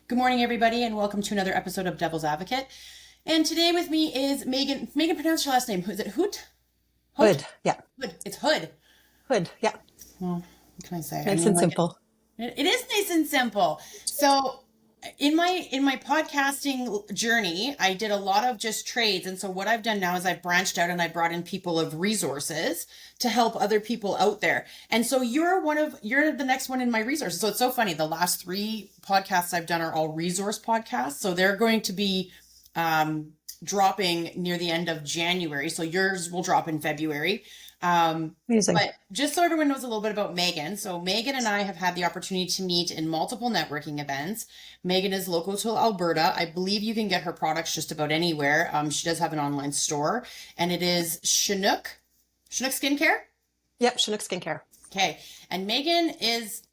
Good morning, everybody, and welcome to another episode of Devil's Advocate. And today with me is Megan. Megan, pronounce your last name. Is it Hoot? Hoot? Hood, yeah. Hood. It's Hood. Hood, yeah. Well, what can I say? I Nice mean, and like, simple. it is nice and simple. So, in my podcasting journey, I did a lot of just trades, and so what I've done now is I've branched out and I brought in people of resources to help other people out there. And so you're the next one in my resources. So it's so funny. The last three podcasts I've done are all resource podcasts. So they're going to be dropping near the end of January. So yours will drop in February. Amazing. But just so everyone knows a little bit about Megan. So Megan and I have had the opportunity to meet in multiple networking events. Megan is local to Alberta. I believe you can get her products just about anywhere. She does have an online store, and it is Chinook Skincare. Yep, Chinook Skincare. Okay. And Megan is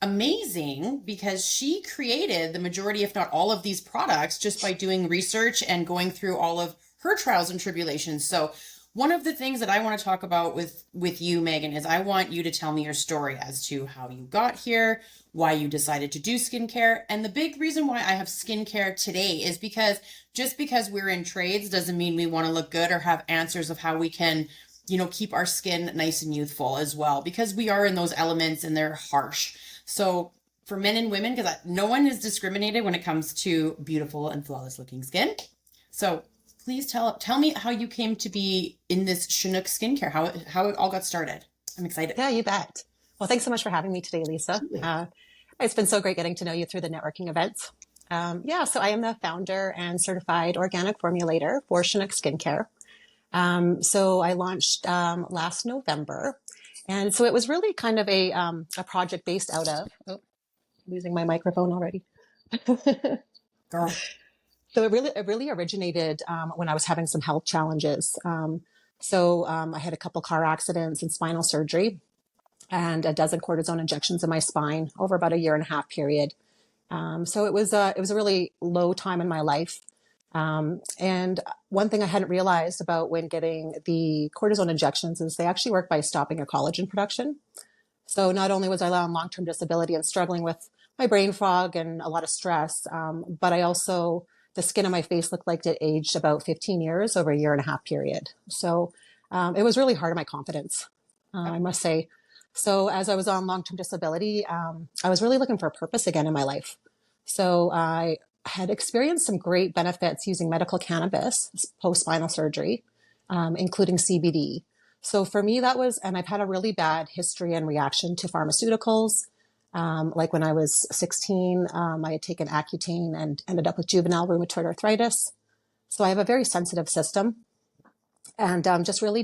amazing because she created the majority, if not all of these products just by doing research and going through all of her trials and tribulations. So one of the things that I want to talk about with you, Megan, is I want you to tell me your story as to how you got here, why you decided to do skincare. And the big reason why I have skincare today is because just because we're in trades doesn't mean we want to look good or have answers of how we can, keep our skin nice and youthful as well, because we are in those elements and they're harsh. So for men and women, because no one is discriminated when it comes to beautiful and flawless looking skin. So please tell me how you came to be in this Chinook skincare, how it all got started. I'm excited. Yeah, you bet. Well, thanks so much for having me today, Lisa. It's been so great getting to know you through the networking events. So I am the founder and certified organic formulator for Chinook Skincare. So I launched last November. And so it was really kind of a project based out of, losing my microphone already. Girl. So it really originated when I was having some health challenges. I had a couple car accidents and spinal surgery and a dozen cortisone injections in my spine over about a 1.5 year period. So it was a really low time in my life. And one thing I hadn't realized about when getting the cortisone injections is they actually work by stopping your collagen production. So not only was I on long-term disability and struggling with my brain fog and a lot of stress, but the skin on my face looked like it aged about 15 years over a 1.5 year period. So it was really hard on my confidence, I must say. So as I was on long-term disability, I was really looking for a purpose again in my life. So I had experienced some great benefits using medical cannabis post-spinal surgery, including CBD. So for me, and I've had a really bad history and reaction to pharmaceuticals. Like when I was 16, I had taken Accutane and ended up with juvenile rheumatoid arthritis. So I have a very sensitive system, and just really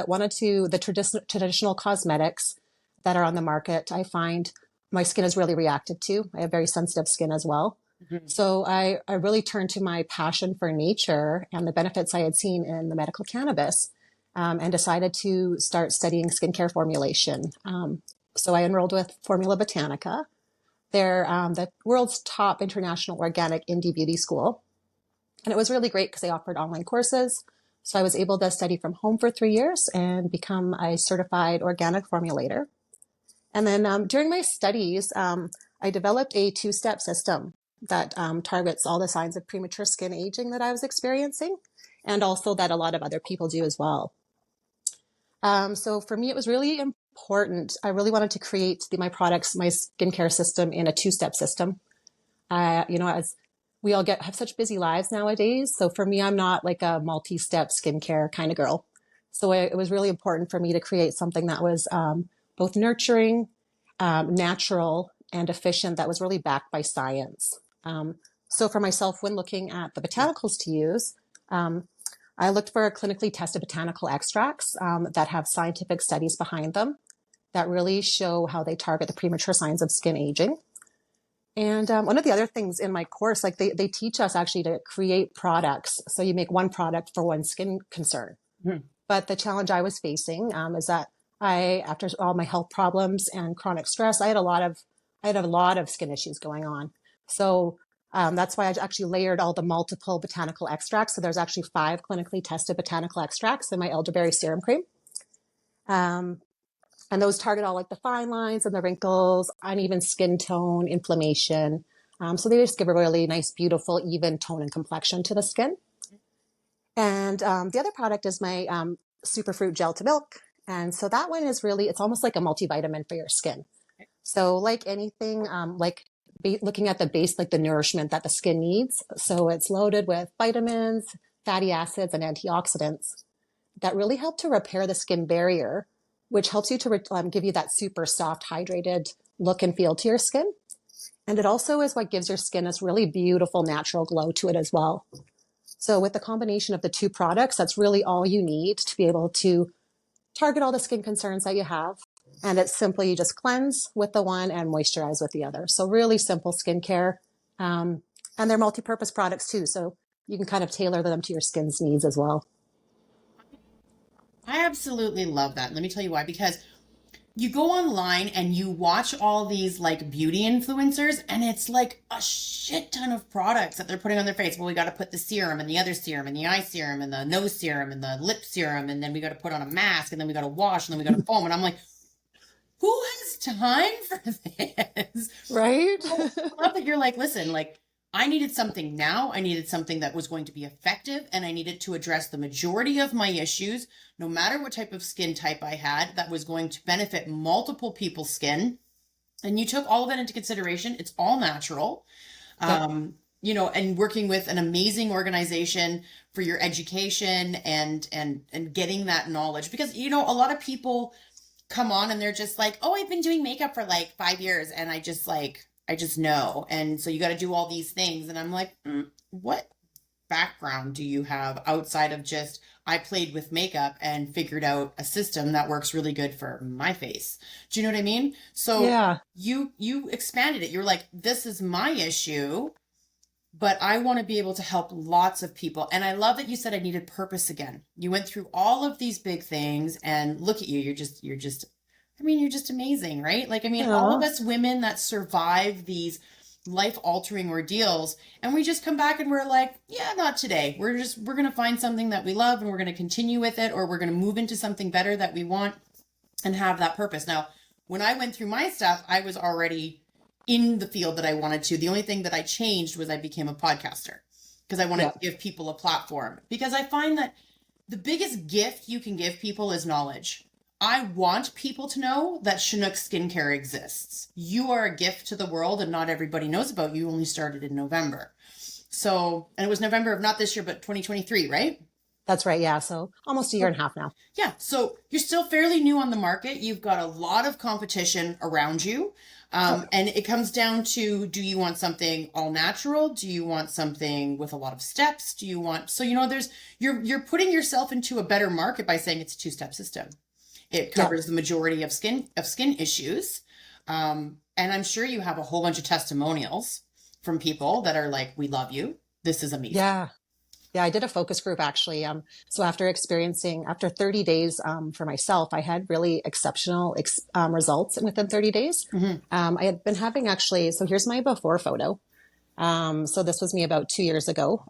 wanted to the traditional cosmetics that are on the market. I find my skin is really reactive to. I have very sensitive skin as well. Mm-hmm. So I really turned to my passion for nature and the benefits I had seen in the medical cannabis, and decided to start studying skincare formulation. So I enrolled with Formula Botanica. They're the world's top international organic indie beauty school. And it was really great because they offered online courses. So I was able to study from home for 3 years and become a certified organic formulator. And then during my studies, I developed a 2-step system that targets all the signs of premature skin aging that I was experiencing, and also that a lot of other people do as well. So for me, it was really important. I really wanted to create my products, my skincare system in a 2-step system. As we all have such busy lives nowadays. So for me, I'm not like a multi-step skincare kind of girl. So it was really important for me to create something that was both nurturing, natural, and efficient, that was really backed by science. So for myself, when looking at the botanicals to use, I looked for clinically tested botanical extracts that have scientific studies behind them that really show how they target the premature signs of skin aging. And one of the other things in my course, like they teach us actually to create products. So you make one product for one skin concern. Mm-hmm. But the challenge I was facing is that after all my health problems and chronic stress, I had a lot of skin issues going on. So that's why I actually layered all the multiple botanical extracts. So there's actually 5 clinically tested botanical extracts in my elderberry serum cream. And those target all like the fine lines and the wrinkles, uneven skin tone, inflammation, So they just give a really nice, beautiful, even tone and complexion to the skin. And the other product is my Superfruit Gel to Milk. And so that one is really, it's almost like a multivitamin for your skin. So like anything, looking at the base, like the nourishment that the skin needs. So it's loaded with vitamins, fatty acids, and antioxidants that really help to repair the skin barrier, which helps you to give you that super soft, hydrated look and feel to your skin. And it also is what gives your skin this really beautiful natural glow to it as well. So with the combination of the two products, that's really all you need to be able to target all the skin concerns that you have. And it's simply you just cleanse with the one and moisturize with the other. So really simple skincare. And they're multi-purpose products too. So you can kind of tailor them to your skin's needs as well. I absolutely love that. Let me tell you why. Because you go online and you watch all these like beauty influencers, and it's like a shit ton of products that they're putting on their face. Well, we got to put the serum and the other serum and the eye serum and the nose serum and the lip serum. And then we got to put on a mask, and then we got to wash, and then we got to foam. And I'm like, who has time for this? Right? I love that you're like, listen, like I needed something now. I needed something that was going to be effective, and I needed to address the majority of my issues, no matter what type of skin type I had, that was going to benefit multiple people's skin. And you took all of that into consideration. It's all natural. Yep. And working with an amazing organization for your education and getting that knowledge, because a lot of people come on and they're just like, oh, I've been doing makeup for like 5 years, and I just know. And so you got to do all these things. And I'm like, what background do you have outside of just, I played with makeup and figured out a system that works really good for my face? Do you know what I mean? So Yeah. you expanded it. You're like, this is my issue, but I want to be able to help lots of people. And I love that you said I needed purpose again. You went through all of these big things, and look at you. You're just amazing, right? Like, all of Aw. us women that survive these life altering ordeals, and we just come back and we're like, yeah, not today. We're going to find something that we love, and we're going to continue with it, or we're going to move into something better that we want and have that purpose. Now, when I went through my stuff, I was already in the field that I wanted to. The only thing that I changed was I became a podcaster, because I wanted to give people a platform, because I find that the biggest gift you can give people is knowledge. I want people to know that Chinook skincare exists. You are a gift to the world, and not everybody knows about you. You only started in November. So, and it was November of not this year, but 2023, right? That's right. Yeah. So almost a year and a half now. Yeah. So you're still fairly new on the market. You've got a lot of competition around you. And it comes down to, do you want something all natural? Do you want something with a lot of steps? Do you want, so, you're putting yourself into a better market by saying it's a two-step system. It covers the majority of skin issues. And I'm sure you have a whole bunch of testimonials from people that are like, we love you. This is amazing. Yeah. Yeah, I did a focus group actually. So after 30 days for myself, I had really exceptional results within 30 days. Mm-hmm. I had been having actually, so here's my before photo. So this was me about 2 years ago.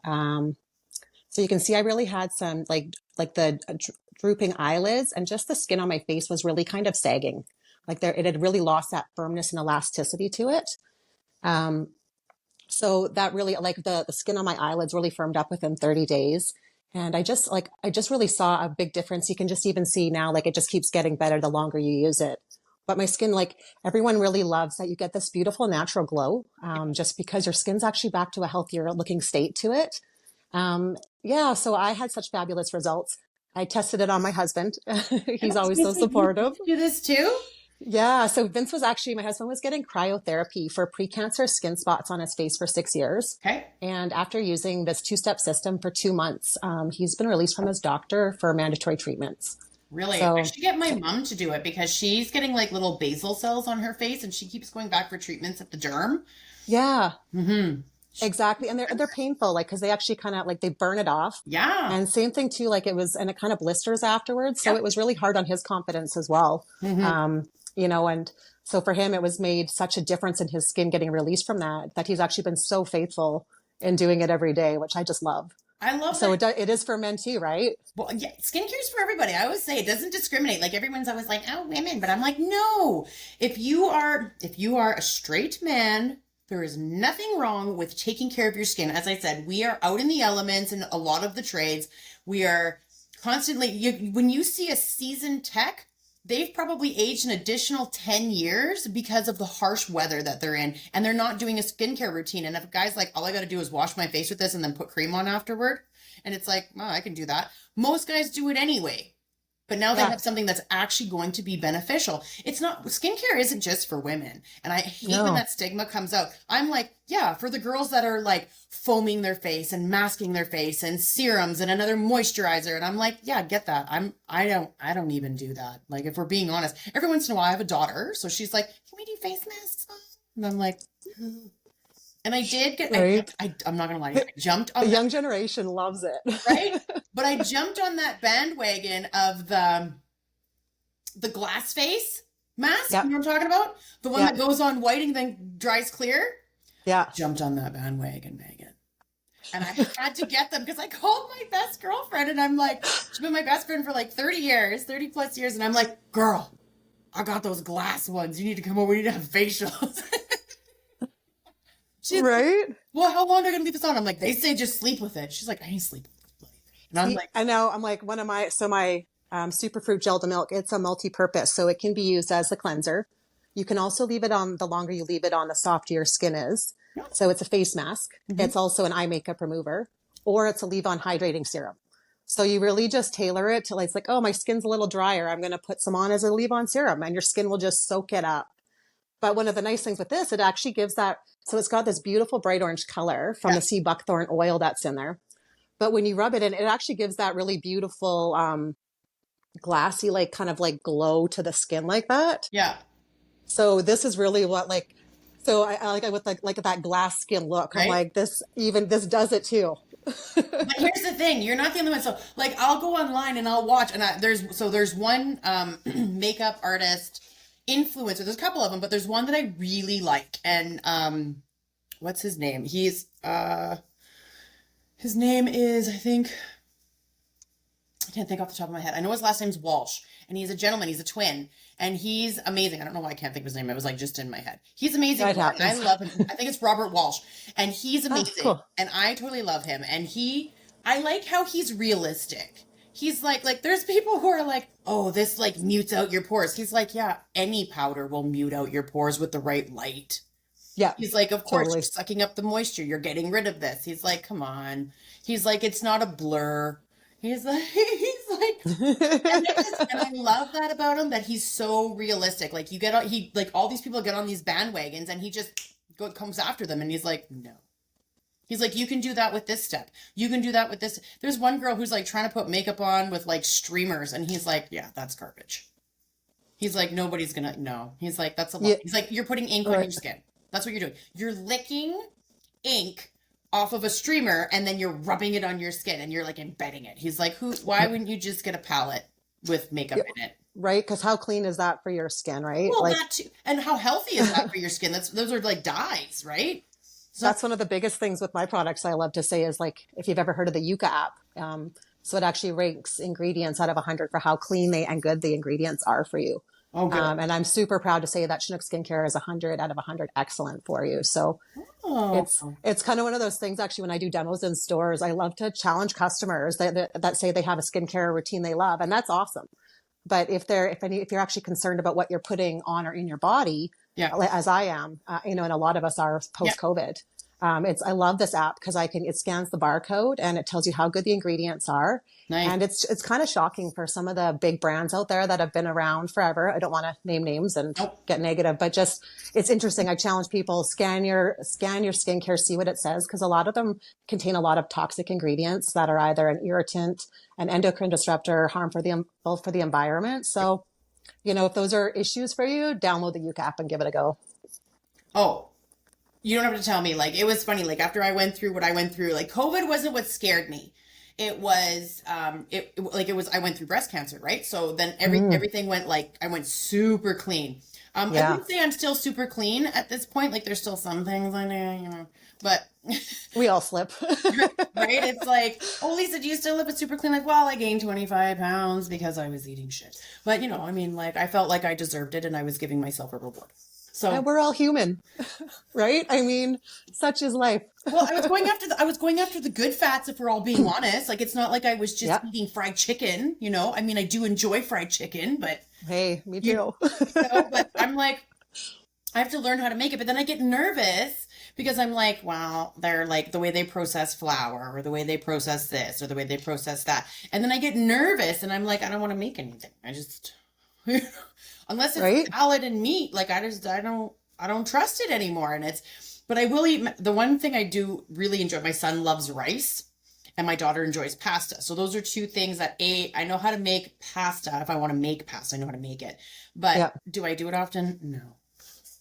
So you can see I really had some like the drooping eyelids, and just the skin on my face was really kind of sagging. It had really lost that firmness and elasticity to it. So that really, like the skin on my eyelids really firmed up within 30 days. And I just really saw a big difference. You can just even see now, like it just keeps getting better the longer you use it. But my skin, like everyone really loves that you get this beautiful natural glow, just because your skin's actually back to a healthier looking state to it. So I had such fabulous results. I tested it on my husband. He's always so supportive. You do this too? Yeah. So my husband was getting cryotherapy for precancerous skin spots on his face for 6 years. Okay. And after using this two-step system for 2 months, he's been released from his doctor for mandatory treatments. Really? So, I should get my mom to do it, because she's getting like little basal cells on her face, and she keeps going back for treatments at the derm. yeah, Mm-hmm. exactly. And they're painful, like, cause they actually kind of like, they burn it off. Yeah. And same thing too, like and it kind of blisters afterwards. So it was really hard on his confidence as well. Mm-hmm. And so for him, it was made such a difference in his skin getting released from that he's actually been so faithful in doing it every day, which I just love. I love so that. it is for men too, right? Well, yeah, skincare's for everybody. I always say it doesn't discriminate. Like, everyone's always like, oh, women, but I'm like, no. If you are a straight man There is nothing wrong with taking care of your skin. As I said, we are out in the elements in a lot of the trades. We are constantly, when you see a seasoned tech, they've probably aged an additional 10 years because of the harsh weather that they're in. And they're not doing a skincare routine. And if a guy's like, all I got to do is wash my face with this and then put cream on afterward. And it's like, oh, I can do that. Most guys do it anyway. But now they have something that's actually going to be beneficial. It's not, skincare isn't just for women. And I hate when that stigma comes out. I'm like, yeah, for the girls that are like foaming their face and masking their face and serums and another moisturizer. And I'm like, yeah, get that. I don't even do that. Like, if we're being honest, every once in a while I have a daughter. So she's like, can we do face masks? And I'm like, and I did get, right. I'm not going to lie to you, I jumped on the young generation loves it. Right? But I jumped on that bandwagon of the glass face mask. Yep. You know what I'm talking about? The one that goes on white and then dries clear. Yeah. Jumped on that bandwagon, Megan. And I had to get them because I called my best girlfriend and I'm like, she's been my best friend for like 30 plus years. And I'm like, girl, I got those glass ones. You need to come over. We need to have facials. She's right? Like, well, how long are I going to leave this on? I'm like, they say just sleep with it. She's like, I ain't sleeping with it. And I'm like, I know. I'm like, my superfruit gel to milk, it's a multi-purpose. So it can be used as a cleanser. You can also leave it on, the longer you leave it on, the softer your skin is. So it's a face mask. Mm-hmm. It's also an eye makeup remover, or it's a leave-on hydrating serum. So you really just tailor it to like, it's like, oh, my skin's a little drier. I'm going to put some on as a leave-on serum, and your skin will just soak it up. But one of the nice things with this, it actually gives that, so it's got this beautiful bright orange color from the sea buckthorn oil that's in there. But when you rub it in, it actually gives that really beautiful, glassy, like kind of like glow to the skin like that. Yeah. So this is really what like, so I like it with like that glass skin look. Right? I'm like, this does it too. But here's the thing, you're not the only one. So like, I'll go online and I'll watch, and there's one makeup artist influencer. There's a couple of them, but there's one that I really like. And what's his name? His name is, I can't think off the top of my head. I know his last name's Walsh, and he's a gentleman. He's a twin, and he's amazing. I don't know why I can't think of his name. It was like just in my head. He's amazing. I love him. I think it's Robert Walsh, and he's amazing. Oh, cool. And I totally love him. And I like how he's realistic. He's like, there's people who are like, oh, this like mutes out your pores. He's like, yeah, any powder will mute out your pores with the right light. Yeah. He's like, of course, you're sucking up the moisture. You're getting rid of this. He's like, come on. He's like, it's not a blur. He's like, and I love that about him, that he's so realistic. Like all these people get on these bandwagons and he just comes after them. And he's like, no. He's like, you can do that with this step. You can do that with this. There's one girl who's like trying to put makeup on with like streamers. And he's like, yeah, that's garbage. He's like, nobody's gonna know. He's like, that's a lot. Yeah. He's like, you're putting ink on your skin. That's what you're doing. You're licking ink off of a streamer and then you're rubbing it on your skin and you're like embedding it. He's like, why wouldn't you just get a palette with makeup in it? Right? Because how clean is that for your skin, right? Well, that too. And how healthy is that for your skin? Those are like dyes, right? So that's one of the biggest things with my products I love to say is like, if you've ever heard of the Yucca app, so it actually ranks ingredients out of 100 for how clean and good the ingredients are for you. Oh, good. And I'm super proud to say that Chinook Skincare is 100 out of 100 excellent for you. So it's kind of one of those things, actually, when I do demos in stores, I love to challenge customers that say they have a skincare routine they love. And that's awesome. But if you're actually concerned about what you're putting on or in your body, as I am, and a lot of us are post-COVID, I love this app because it scans the barcode and it tells you how good the ingredients are. Nice. And it's kind of shocking for some of the big brands out there that have been around forever. I don't want to name names and get negative, but just, it's interesting. I challenge people, scan your skincare, see what it says. Cause a lot of them contain a lot of toxic ingredients that are either an irritant, an endocrine disruptor, harmful for the environment. So, if those are issues for you, download the Yucca app and give it a go. Oh, you don't have to tell me. Like, it was funny. Like, after I went through what I went through, like, COVID wasn't what scared me. It was, I went through breast cancer, right? So then everything went I went super clean. I wouldn't say I'm still super clean at this point. Like, there's still some things I do, but we all slip. Right? It's like, oh, Lisa, do you still live it super clean? Like, well, I gained 25 pounds because I was eating shit. But, I felt like I deserved it and I was giving myself a reward. So And we're all human, right? I mean, such is life. well, I was going after the good fats if we're all being honest. Like it's not like I was just Yep. eating fried chicken, you know? I mean, I do enjoy fried chicken, but Hey, me you too. know, but I'm like I have to learn how to make it, but then I get nervous because I'm like, wow, they're like the way they process flour or the way they process this or the way they process that. And then I get nervous and I'm like, I don't want to make anything. I just unless it's Right? salad and meat, like I don't trust it anymore. And it's but I will eat the one thing I do really enjoy. My son loves rice and my daughter enjoys pasta. So those are two things that I know how to make pasta. If I want to make pasta, I know how to make it. But Yeah. do I do it often? No.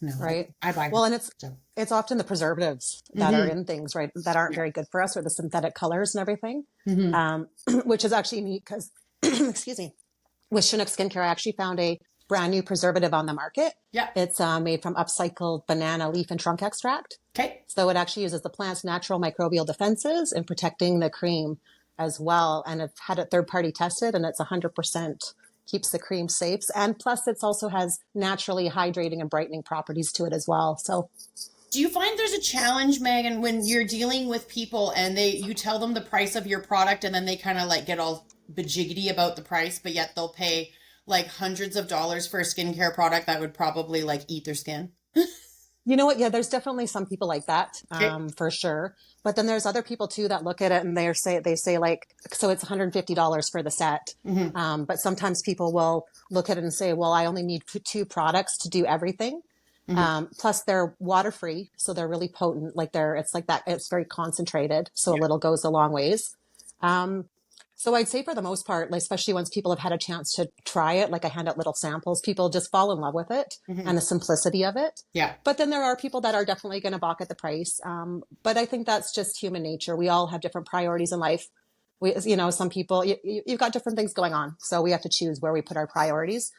No, Right. I buy. Well, and So. it's often the preservatives that are in things, right, that aren't very good for us, or the synthetic colors and everything, Mm-hmm. which is actually neat because, excuse me, with Chinook Skincare, I actually found a brand new preservative on the market. Yeah. It's made from upcycled banana leaf and trunk extract. Okay. So it actually uses the plant's natural microbial defenses in protecting the cream as well. And I've had it third party tested, and it's 100% keeps the cream safe. And plus, it also has naturally hydrating and brightening properties to it as well. So, Do you find there's a challenge, Megan, when you're dealing with people and you tell them the price of your product and then they kind of like get all bejiggity about the price, but yet they'll pay like hundreds of dollars for a skincare product that would probably like eat their skin? you know what? Yeah, there's definitely some people like that, Okay. for sure. But then there's other people too that look at it and they say like, so it's $150 for the set. Mm-hmm. But sometimes people will look at it and say, well, I only need two products to do everything. Mm-hmm. Plus they're water free. So they're really potent. Like it's like that. It's very concentrated. So a Yeah. little goes a long ways. So I'd say for the most part, like, especially once people have had a chance to try it, like I hand out little samples, people just fall in love with it Mm-hmm. and the simplicity of it. Yeah. But then there are people that are definitely going to balk at the price. But I think that's just human nature. We all have different priorities in life. Some people, you've got different things going on. So we have to choose where we put our priorities.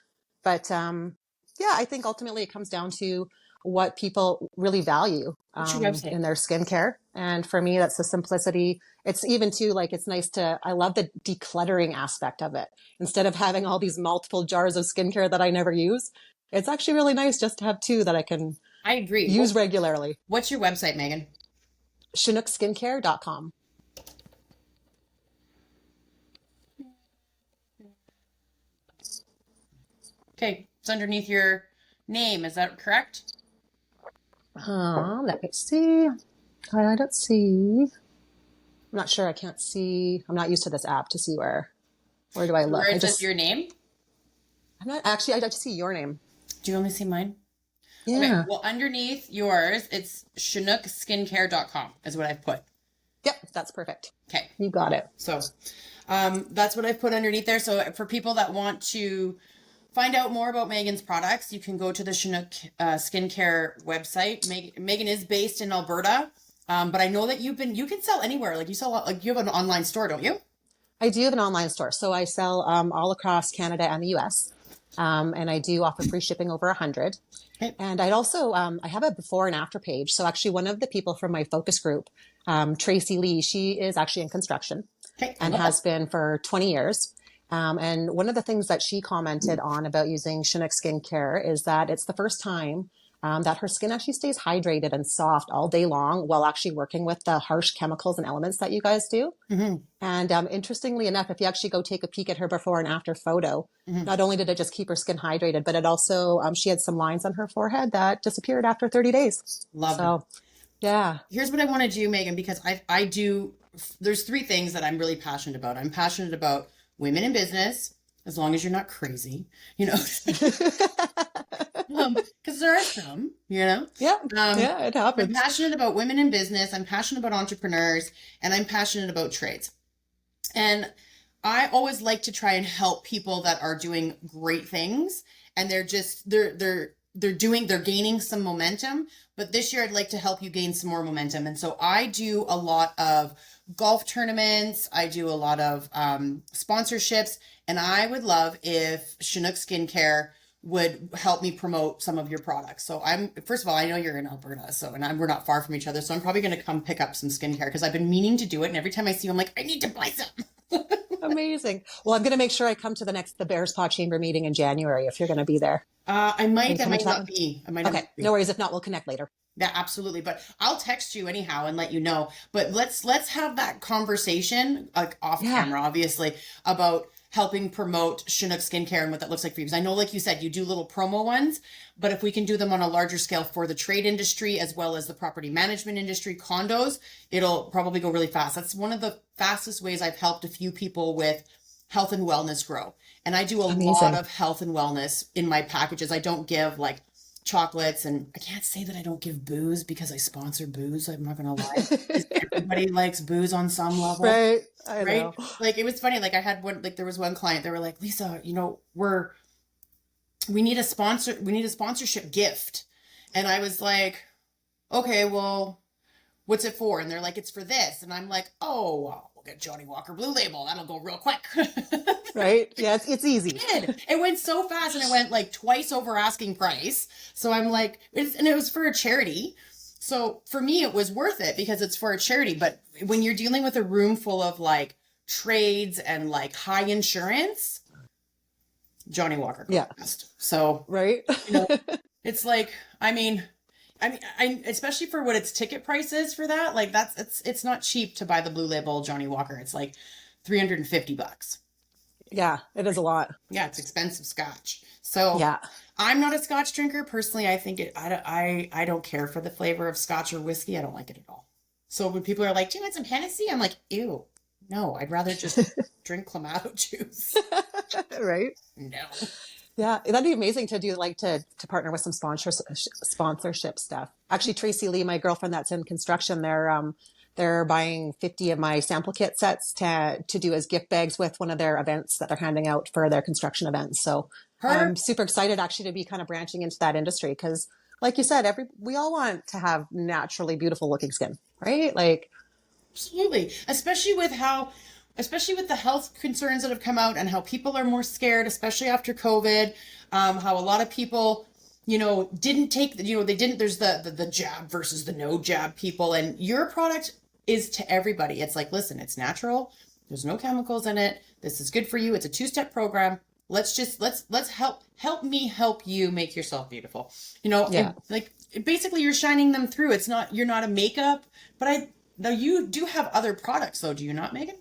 But yeah, I think ultimately it comes down to what people really value What's your website? in their skincare. And for me, that's the simplicity. It's even too like I love the decluttering aspect of it. Instead of having all these multiple jars of skincare that I never use, it's actually really nice just to have two that I can I agree. use regularly. What's your website, Megan? ChinookSkincare.com. Okay. It's underneath your name. Is that correct? Let me see. I don't see. I'm not sure. I can't see. I'm not used to this app to see where do I look? Where it says your name? I'm not actually, I just see your name. Do you only see mine? Yeah. Okay. Well, underneath yours, it's ChinookSkincare.com is what I've put. Yep. That's perfect. Okay. You got it. So that's what I've put underneath there. So for people that want to find out more about Megan's products, you can go to the Chinook Skincare website. Megan is based in Alberta, but I know that you can sell anywhere. Like you have an online store, don't you? I do have an online store. So I sell all across Canada and the US. And I do offer free shipping over 100. Okay. And I'd also, I have a before and after page. So actually one of the people from my focus group, Tracy Lee, she is actually in construction Okay. and has been for 20 years. And one of the things that she commented on about using Chinook Skincare is that it's the first time that her skin actually stays hydrated and soft all day long while actually working with the harsh chemicals and elements that you guys do. Mm-hmm. And interestingly enough, if you actually go take a peek at her before and after photo, Mm-hmm. not only did it just keep her skin hydrated, but it also, she had some lines on her forehead that disappeared after 30 days. Love it. So, yeah. Here's what I want to do, Megan, because I do, there's three things that I'm really passionate about. I'm passionate about women in business, as long as you're not crazy, because there are some, Yeah. Yeah, it I'm happens. passionate about women in business. I'm passionate about entrepreneurs, and I'm passionate about trades. And I always like to try and help people that are doing great things, and they're gaining some momentum. But this year I'd like to help you gain some more momentum. And so I do a lot of golf tournaments. I do a lot of sponsorships, and I would love if Chinook Skincare would help me promote some of your products. So first of all, I know you're in Alberta, we're not far from each other. So I'm probably going to come pick up some skincare because I've been meaning to do it. And every time I see you, I'm like, I need to buy some. Amazing. Well, I'm going to make sure I come to the Bears Paw Chamber meeting in January if you're going to be there. I Are you might, I coming might to that not one? be. I might not Okay. be. No worries. If not, we'll connect later. Yeah, absolutely. But I'll text you anyhow and let you know. But let's have that conversation, like off Yeah. camera, obviously, about helping promote Chinook skincare and what that looks like for you. Because I know, like you said, you do little promo ones, but if we can do them on a larger scale for the trade industry as well as the property management industry, condos, it'll probably go really fast. That's one of the fastest ways I've helped a few people with health and wellness grow. And I do a lot Amazing. of health and wellness in my packages. I don't give like chocolates, and I can't say that I don't give booze because I sponsor booze. I'm not gonna lie. 'Cause everybody likes booze on some level, Right. I right? know. Like it was funny. Like I had one. Like there was one client. They were like, Lisa, we need a sponsor. We need a sponsorship gift, and I was like, okay, well, what's it for? And they're like, it's for this, and I'm like, oh, well, we'll get Johnny Walker Blue Label. That'll go real quick. Right. Yeah. It's easy. It went so fast, and it went like twice over asking price. So I'm like, and it was for a charity. So for me, it was worth it because it's for a charity. But when you're dealing with a room full of like trades and like high insurance, Johnny Walker goes Yeah. best. So, Right. you know, it's like, I especially for what its ticket price is for that, like it's not cheap to buy the Blue Label Johnny Walker. It's like $350. Yeah. It is a lot. Yeah, it's expensive scotch. So Yeah. I'm not a scotch drinker personally. I think I don't care for the flavor of scotch or whiskey. I don't like it at all. So when people are like, "Do you want some Hennessy?" I'm like, "Ew, no. I'd rather just drink Clamato juice." Right. No. Yeah, that'd be amazing to do, like to partner with some sponsorship stuff. Actually, Tracy Lee, my girlfriend that's in construction, they're buying 50 of my sample kit sets to do as gift bags with one of their events that they're handing out for their construction events. So I'm super excited actually to be kind of branching into that industry because, like you said, we all want to have naturally beautiful looking skin, right? Like, Absolutely. Especially with the health concerns that have come out and how people are more scared, especially after COVID, how a lot of people, didn't take there's the jab versus the no jab people, and your product is to everybody. It's like, listen, it's natural. There's no chemicals in it. This is good for you. It's a 2-step program. Let's help me help you make yourself beautiful. Yeah. And, like basically you're shining them through. You're not a makeup, but now you do have other products though, do you not, Megan?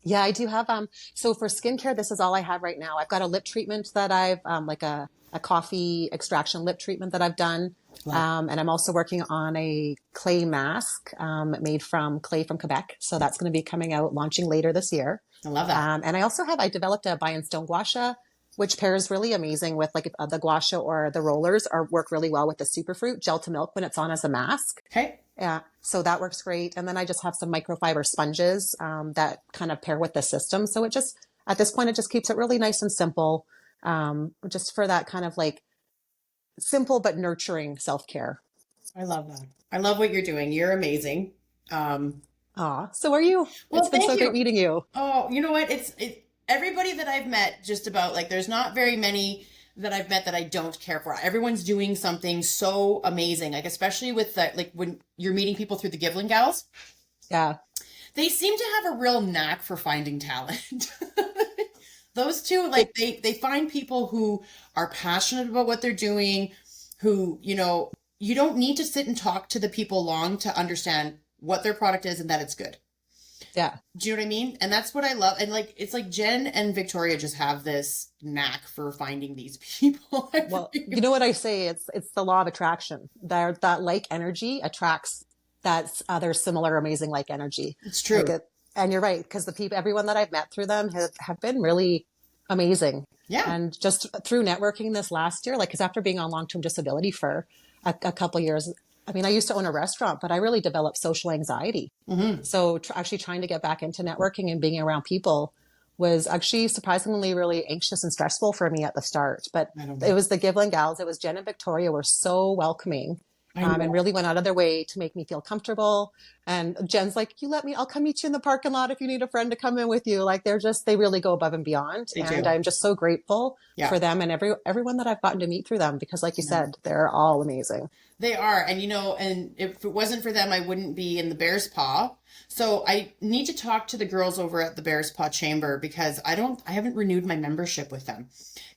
yeah, I do have, so for skincare, this is all I have right now. I've got a lip treatment that I've, like a coffee extraction lip treatment that I've done. Wow. And I'm also working on a clay mask, made from clay from Quebec. So that's going to be coming out, launching later this year. I love that. And I developed a buy and stone gua sha, which pairs really amazing with like the gua sha or the rollers work really well with the superfruit gel to milk when it's on as a mask. Okay. Yeah, so that works great. And then I just have some microfiber sponges that kind of pair with the system. So at this point, it just keeps it really nice and simple, just for that kind of like simple but nurturing self-care. I love that. I love what you're doing. You're amazing. So are you. Well, It's been thank so you. great meeting you. Oh, you know what? Everybody that I've met, just about, like, there's not very many that I've met that I don't care for. Everyone's doing something so amazing. Like, especially with like when you're meeting people through the Giveland Gals, Yeah. they seem to have a real knack for finding talent. Those two, like they find people who are passionate about what they're doing, who, you don't need to sit and talk to the people long to understand what their product is and that it's good. Yeah. Do you know what I mean? And that's what I love. And like, it's like Jen and Victoria just have this knack for finding these people. Well, you know what I say? It's the law of attraction. That like energy attracts that other similar, amazing like energy. It's true. And you're right, because everyone that I've met through them have been really amazing. Yeah. And just through networking this last year, like, because after being on long-term disability for a couple years, I mean, I used to own a restaurant, but I really developed social anxiety. Mm-hmm. So actually trying to get back into networking and being around people was actually surprisingly really anxious and stressful for me at the start. But it was the Giveland Gals. It was Jen and Victoria were so welcoming. And really went out of their way to make me feel comfortable. And Jen's like, I'll come meet you in the parking lot if you need a friend to come in with you. Like they really go above and beyond. And I'm just so grateful for them and everyone that I've gotten to meet through them, because like you said, they're all amazing. They are. And, and if it wasn't for them, I wouldn't be in the Bear's Paw. So I need to talk to the girls over at the Bears Paw Chamber because I haven't renewed my membership with them.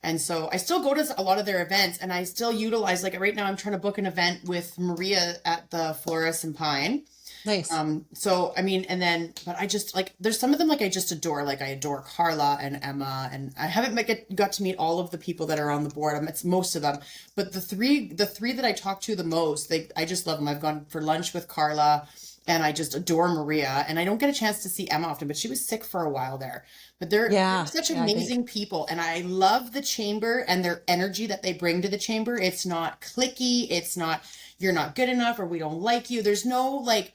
And so I still go to a lot of their events and I still utilize, like right now I'm trying to book an event with Maria at the Florist and Pine. Nice. So I mean, and then, but I just like, there's some of them like I just adore, like I adore Carla and Emma, and I haven't got to meet all of the people that are on the board. It's most of them, but the three that I talk to the most, I just love them. I've gone for lunch with Carla, and I just adore Maria, and I don't get a chance to see Emma often, but she was sick for a while there. But they're Yeah. such Yeah, I think. amazing people, and I love the chamber and their energy that they bring to the chamber. It's not clicky. It's not you're not good enough or we don't like you. There's no like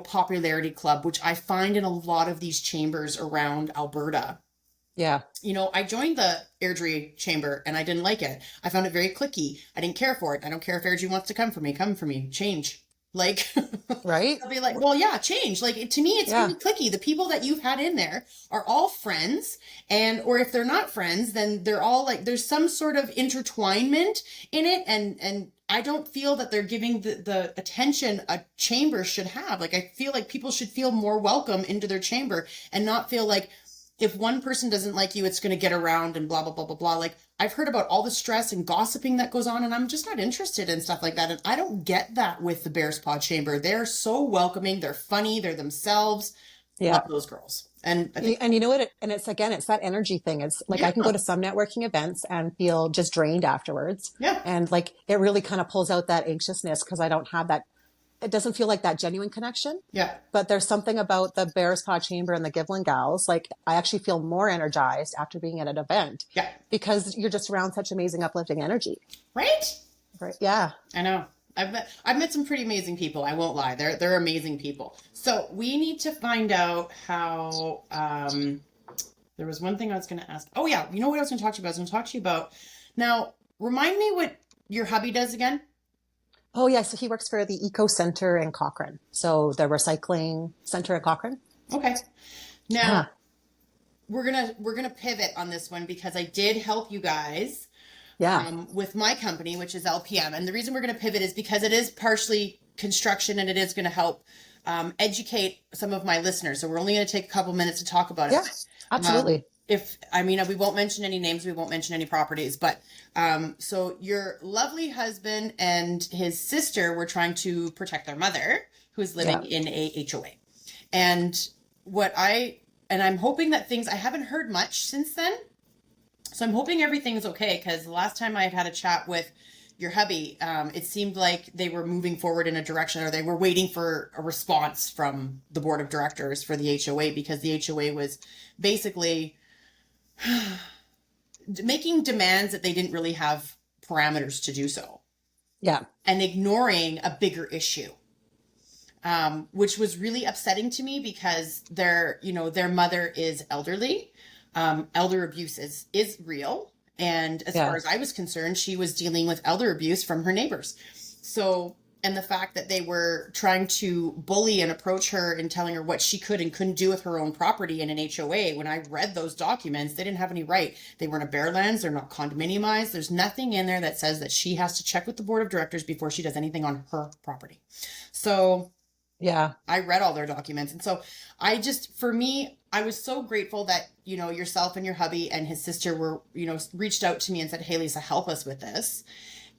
popularity club, which I find in a lot of these chambers around Alberta. Yeah. I joined the Airdrie chamber and I didn't like it. I found it very clicky. I didn't care for it. I don't care if Airdrie wants to come for me, change. Like, Right. I'll be like, well, yeah, change. Like, to me, it's Yeah. really clicky. The people that you've had in there are all friends. And, or if they're not friends, then they're all like, there's some sort of intertwinement in it. And I don't feel that they're giving the attention a chamber should have. Like, I feel like people should feel more welcome into their chamber and not feel like, if one person doesn't like you, it's going to get around and blah, blah, blah, blah, blah. Like, I've heard about all the stress and gossiping that goes on, and I'm just not interested in stuff like that. And I don't get that with the Bears Paw Chamber. They're so welcoming. They're funny. They're themselves. Yeah. Love those girls. And I think, And you know what? And it's again, it's that energy thing. It's like yeah, I can go to some networking events and feel just drained afterwards. yeah, And like it really kind of pulls out that anxiousness because I don't have that. It doesn't feel like that genuine connection. yeah, But there's something about the Bears Paw Chamber and the Giblin Gals. Like I actually feel more energized after being at an event yeah. because you're just around such amazing, uplifting energy. Right? Right? Yeah. I know. I've met some pretty amazing people. I won't lie. They're amazing people. So we need to find out how. There was one thing I was going to ask. Oh yeah, you know what I was going to talk to you about? I was going to talk to you about. Now, remind me what your hubby does again. Oh yeah. So he works for the Eco Center in Cochrane. So the recycling center in Cochrane. Okay. Yeah. Now we're gonna pivot on this one because I did help you guys Yeah. with my company, which is LPM, and the reason we're gonna pivot is because it is partially construction and it is gonna help educate some of my listeners. So we're only gonna take a couple minutes to talk about Yeah. it. Absolutely. If I mean, we won't mention any names, we won't mention any properties, but so your lovely husband and his sister were trying to protect their mother, who is living Yeah. in a HOA, and I'm hoping that I haven't heard much since then, so I'm hoping everything's okay because the last time I had a chat with your hubby, it seemed like they were moving forward in a direction or they were waiting for a response from the board of directors for the HOA because the HOA was basically making demands that they didn't really have parameters to do so Yeah. and ignoring a bigger issue, which was really upsetting to me because their mother is elderly. Elder abuse is real. And as Yeah. far as I was concerned, she was dealing with elder abuse from her neighbors. So, and the fact that they were trying to bully and approach her and telling her what she could and couldn't do with her own property in an HOA. When I read those documents, they didn't have any right. They weren't a Bearlands. They're not condominiumized. There's nothing in there that says that she has to check with the board of directors before she does anything on her property. So Yeah. I read all their documents. And so for me, I was so grateful that, yourself and your hubby and his sister were, reached out to me and said, "Hey, Lisa, help us with this."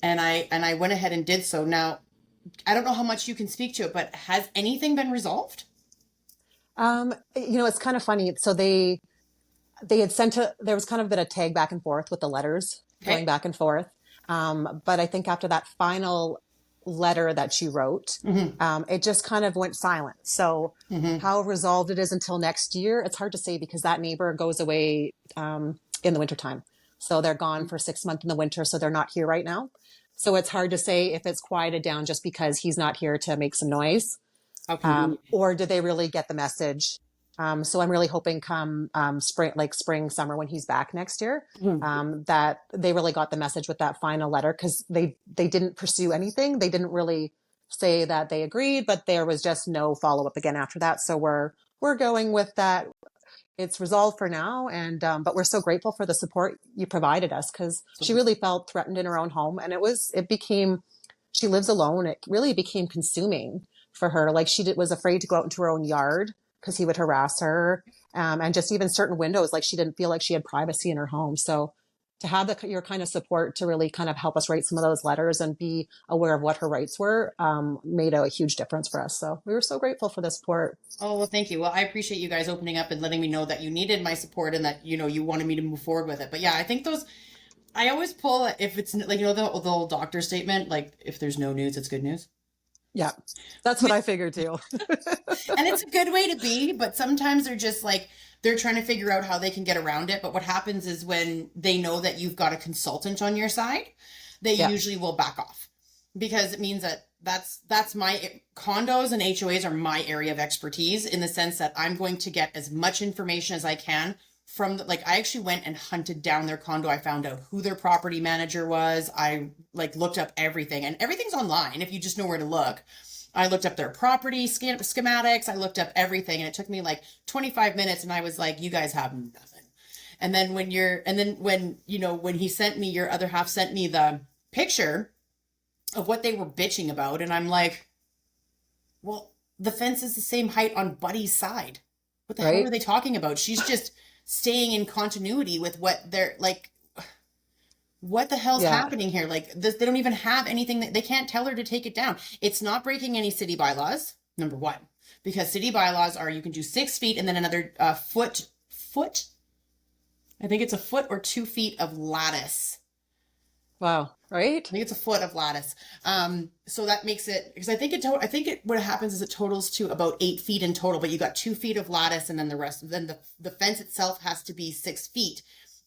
And I went ahead and did so. Now, I don't know how much you can speak to it, but has anything been resolved? It's kind of funny. So they had there was kind of a bit of tag back and forth with the letters going Okay. back and forth. But I think after that final letter that she wrote, it just kind of went silent. So how resolved it is until next year, it's hard to say because that neighbor goes away in the wintertime. So they're gone for 6 months in the winter. So they're not here right now. So it's hard to say if it's quieted down just because he's not here to make some noise. How convenient. Or did they really get the message? So I'm really hoping come spring, summer when he's back next year, that they really got the message with that final letter because they didn't pursue anything. They didn't really say that they agreed, but there was just no follow up again after that. So we're going with that. It's resolved for now, and but we're so grateful for the support you provided us because she really felt threatened in her own home, and it became. She lives alone. It really became consuming for her. Like was afraid to go out into her own yard because he would harass her. And just even certain windows, like she didn't feel like she had privacy in her home. So to have your kind of support to really kind of help us write some of those letters and be aware of what her rights were, made a huge difference for us. So we were so grateful for the support. Oh, well, thank you. Well, I appreciate you guys opening up and letting me know that you needed my support and that, you wanted me to move forward with it. But yeah, I think I always pull, if it's like, the old doctor statement, like if there's no news, it's good news. Yeah, that's what I figured too. And it's a good way to be, but sometimes they're just like, they're trying to figure out how they can get around it. But what happens is when they know that you've got a consultant on your side, they usually will back off, because it means that that's my condos and HOAs are my area of expertise, in the sense that I'm going to get as much information as I can from like, I actually went and hunted down their condo. I found out who their property manager was. I like looked up everything, and everything's online if you just know where to look. I looked up their property schematics. I looked up everything, and it took me like 25 minutes. And I was like, you guys have nothing. And then when he sent me, your other half sent me the picture of what they were bitching about. And I'm like, well, the fence is the same height on Buddy's side. What the hell are they talking about? She's just staying in continuity with what they're like. What the hell's happening here? Like this, they don't even have anything they can't tell her to take it down. It's not breaking any city bylaws, number one, because city bylaws are, you can do 6 feet and then another foot. I think it's a foot or 2 feet of lattice. Wow. Right. I think it's a foot of lattice. So that makes it, because I think what happens is it totals to about 8 feet in total, but you got 2 feet of lattice, and then the rest, then the fence itself has to be 6 feet,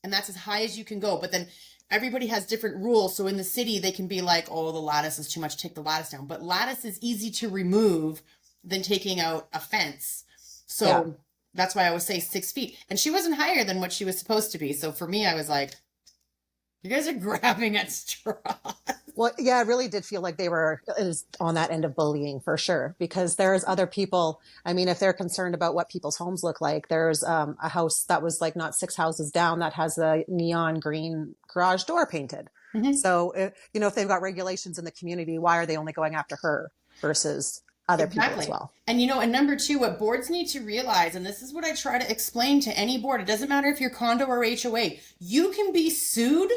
and that's as high as you can go. But then everybody has different rules. So in the city, they can be like, oh, the lattice is too much, take the lattice down. But lattice is easy to remove than taking out a fence. So that's why I always say 6 feet. And she wasn't higher than what she was supposed to be. So for me, I was like, you guys are grabbing at straws. Well, yeah, it really did feel like they were on that end of bullying for sure, because there's other people. I mean, if they're concerned about what people's homes look like, there's a house that was like not 6 houses down that has a neon green garage door painted. Mm-hmm. So, if they've got regulations in the community, why are they only going after her versus other people as well? And, and number two, what boards need to realize, and this is what I try to explain to any board, it doesn't matter if you're condo or HOA, you can be sued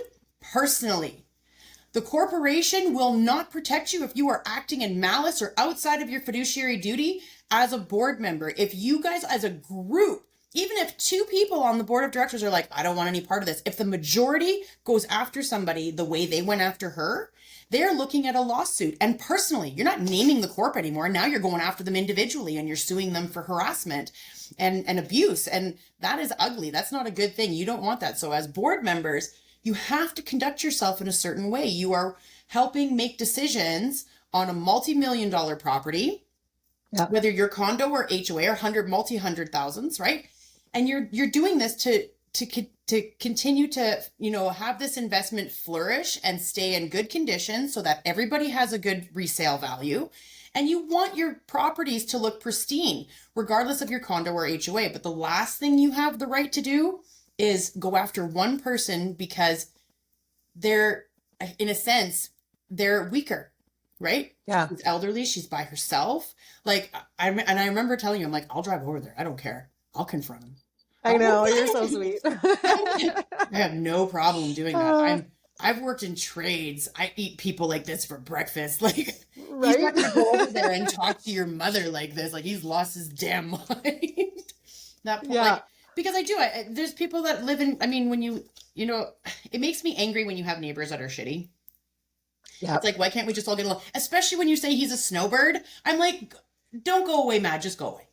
personally. The corporation will not protect you if you are acting in malice or outside of your fiduciary duty as a board member. If you guys as a group, even if 2 people on the board of directors are like, I don't want any part of this, if the majority goes after somebody the way they went after her, they're looking at a lawsuit. And personally, you're not naming the corp anymore. Now you're going after them individually and you're suing them for harassment and abuse. And that is ugly. That's not a good thing. You don't want that. So as board members, you have to conduct yourself in a certain way. You are helping make decisions on a multi-million-dollar property, whether you're condo or HOA or multi-hundred thousands, right? And you're doing this to continue to, have this investment flourish and stay in good condition so that everybody has a good resale value. And you want your properties to look pristine, regardless of your condo or HOA. But the last thing you have the right to do is go after one person because they're, in a sense, they're weaker, right? Yeah. She's elderly. She's by herself. Like, I remember telling you, I'm like, I'll drive over there. I don't care. I'll confront him. I know. You're so sweet. I have no problem doing that. I've worked in trades. I eat people like this for breakfast. Like, right? He's not going to go over there and talk to your mother like this. Like, he's lost his damn mind. Because I do. There's people that live in, when it makes me angry when you have neighbors that are shitty. Yeah. It's like, why can't we just all get along? Especially when you say he's a snowbird. I'm like, don't go away, Matt. Just go away.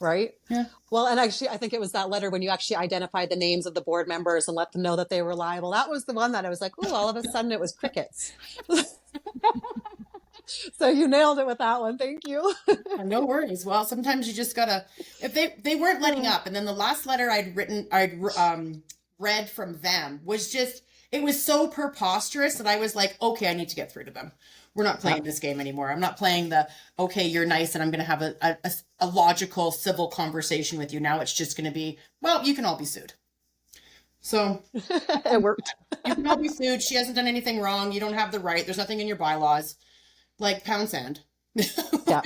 Right? Yeah. Well, and actually, I think it was that letter when you actually identified the names of the board members and let them know that they were liable. That was the one that I was like, oh, all of a sudden it was crickets. So you nailed it with that one. Thank you. No worries. Well, sometimes you just gotta, if they weren't letting up. And then the last letter I'd read from them was just, it was so preposterous that I was like, okay, I need to get through to them. We're not playing this game anymore. I'm not playing okay, you're nice and I'm going to have a logical civil conversation with you. Now it's just going to be, well, you can all be sued. So it worked. You can all be sued. She hasn't done anything wrong. You don't have the right. There's nothing in your bylaws. Like, pound sand. Yeah.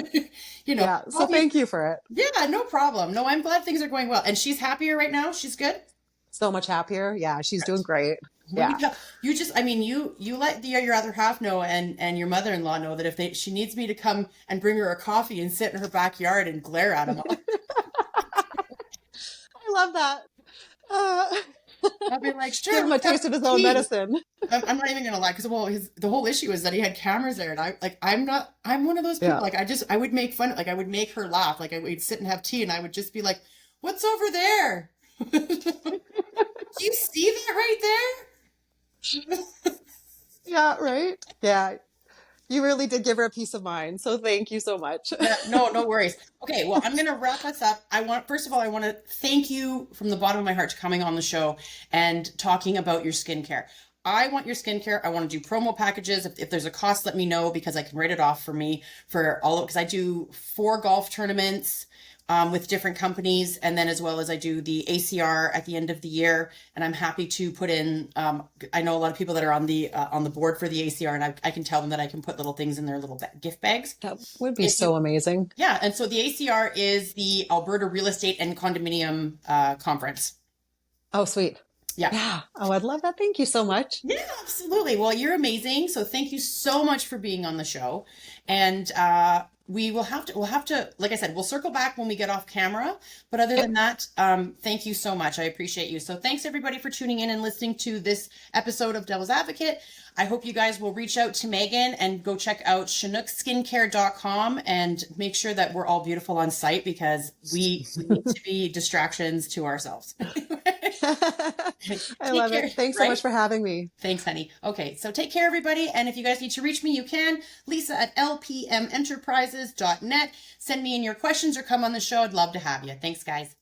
You know, Yeah. So obviously, thank you for it. yeah, no problem. No, I'm glad things are going well. And she's happier right now. She's good. So much happier. Yeah. She's doing great. Well, you Yeah. tell, you just, I mean, you let your other half know, and your mother-in-law know that if she needs me to come and bring her a coffee and sit in her backyard and glare at them, I love that. I'll be like, Give sure, him let's a have taste of his some own tea. medicine. I'm not even gonna lie, because well, the whole issue is that he had cameras there, and I'm one of those people. Yeah. Like I would make fun, like I would make her laugh, like I would sit and have tea, and I would just be like, "What's over there? Do you see that right there?" Yeah. Right. Yeah. You really did give her a peace of mind. So thank you so much. Yeah, no, no worries. Okay, well, I'm gonna wrap us up. First of all, I want to thank you from the bottom of my heart to coming on the show and talking about your skincare. I want your skincare. I want to do promo packages. If there's a cost, let me know because I can write it off for me for all of because I do 4 golf tournaments with different companies, and then as well as I do the ACR at the end of the year. And I'm happy to put in. I know a lot of people that are on the board for the ACR, and I can tell them that I can put little things in their little gift bags. That would be If you so amazing. Yeah, and so the ACR is the Alberta Real Estate and Condominium Conference. Oh, sweet. Yeah. Yeah. Oh, I'd love that. Thank you so much. Yeah, absolutely. Well, you're amazing. So thank you so much for being on the show. And we'll have to, like I said, we'll circle back when we get off camera. But other than Yep. that, thank you so much. I appreciate you. So thanks everybody for tuning in and listening to this episode of Devil's Advocate. I hope you guys will reach out to Megan and go check out ChinookSkincare.com and make sure that we're all beautiful on site because we need to be distractions to ourselves. I Take love care, it. Thanks so right? much for having me. Thanks, honey. Okay, so take care, everybody. And if you guys need to reach me, you can. Lisa at lpmenterprises.net. Send me in your questions or come on the show. I'd love to have you. Thanks, guys.